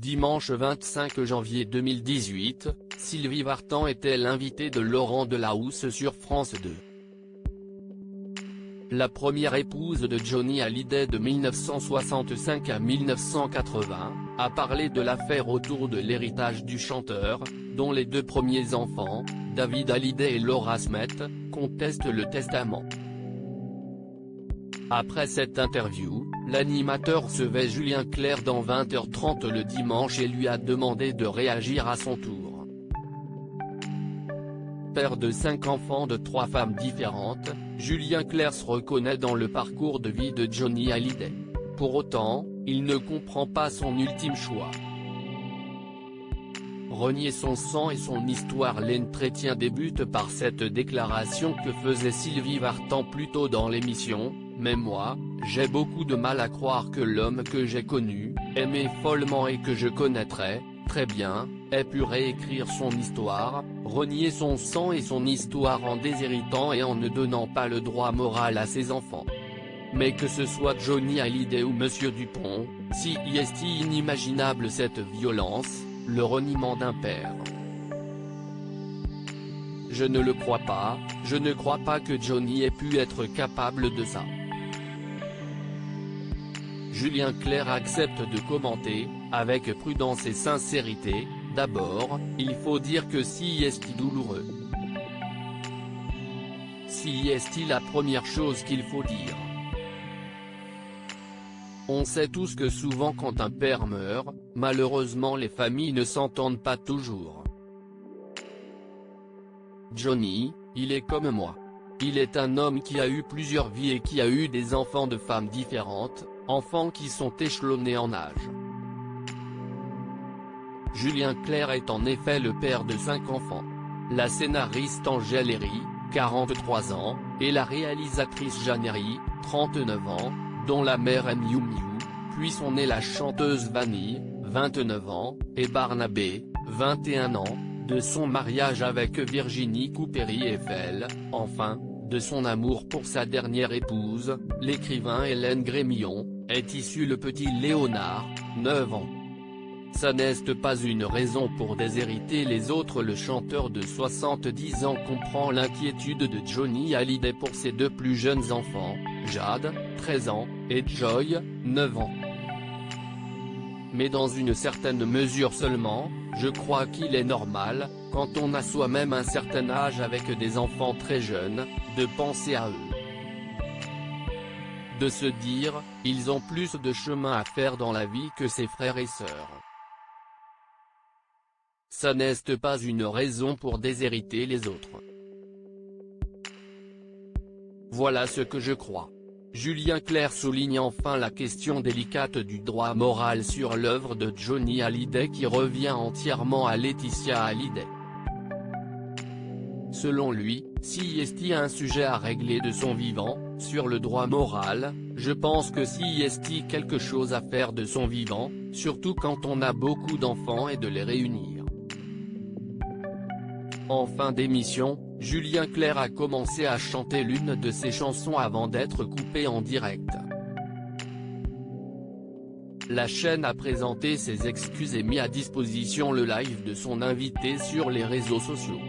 Dimanche 25 janvier 2018, Sylvie Vartan était l'invitée de Laurent Delahousse sur France 2. La première épouse de Johnny Hallyday de 1965 à 1980, a parlé de l'affaire autour de l'héritage du chanteur, dont les deux premiers enfants, David Hallyday et Laura Smet, contestent le testament. Après cette interview, l'animateur recevait Julien Clerc dans 20h30 le dimanche et lui a demandé de réagir à son tour. Père de 5 enfants de 3 femmes différentes, Julien Clerc se reconnaît dans le parcours de vie de Johnny Hallyday. Pour autant, il ne comprend pas son ultime choix. Renier son sang et son histoire. L'entretien débute par cette déclaration que faisait Sylvie Vartan plus tôt dans l'émission. Mais moi, j'ai beaucoup de mal à croire que l'homme que j'ai connu, aimé follement et que je connaîtrais très bien, ait pu réécrire son histoire, renier son sang et son histoire en déshéritant et en ne donnant pas le droit moral à ses enfants. Mais que ce soit Johnny Hallyday ou Monsieur Dupont, si est inimaginable cette violence, le reniement d'un père. Je ne le crois pas, je ne crois pas que Johnny ait pu être capable de ça. Julien Clerc accepte de commenter, avec prudence et sincérité. D'abord, il faut dire que si est douloureux. Si est la première chose qu'il faut dire. On sait tous que souvent quand un père meurt, malheureusement les familles ne s'entendent pas toujours. Johnny, il est comme moi. Il est un homme qui a eu plusieurs vies et qui a eu des enfants de femmes différentes, enfants qui sont échelonnés en âge. Julien Clerc est en effet le père de 5 enfants. La scénariste Angèle Herry, 43 ans, et la réalisatrice Jeanne Herry, 39 ans, dont la mère est Miu Miu, puis sont nées la chanteuse Vanille, 29 ans, et Barnabé, 21 ans, de son mariage avec Virginie Coupéry-Eiffel, enfin, de son amour pour sa dernière épouse, l'écrivain Hélène Grémillon, est issu le petit Léonard, 9 ans. Ça n'est pas une raison pour déshériter les autres. Le chanteur de 70 ans comprend l'inquiétude de Johnny Hallyday pour ses 2 plus jeunes enfants, Jade, 13 ans, et Joy, 9 ans. Mais dans une certaine mesure seulement, je crois qu'il est normal, quand on a soi-même un certain âge avec des enfants très jeunes, de penser à eux. De se dire, ils ont plus de chemin à faire dans la vie que ses frères et sœurs. Ça n'est pas une raison pour déshériter les autres. Voilà ce que je crois. Julien Clerc souligne enfin la question délicate du droit moral sur l'œuvre de Johnny Hallyday qui revient entièrement à Laetitia Hallyday. Selon lui, si est un sujet à régler de son vivant, sur le droit moral, je pense que si est quelque chose à faire de son vivant, surtout quand on a beaucoup d'enfants et de les réunir. En fin d'émission, Julien Clerc a commencé à chanter l'une de ses chansons avant d'être coupé en direct. La chaîne a présenté ses excuses et mis à disposition le live de son invité sur les réseaux sociaux.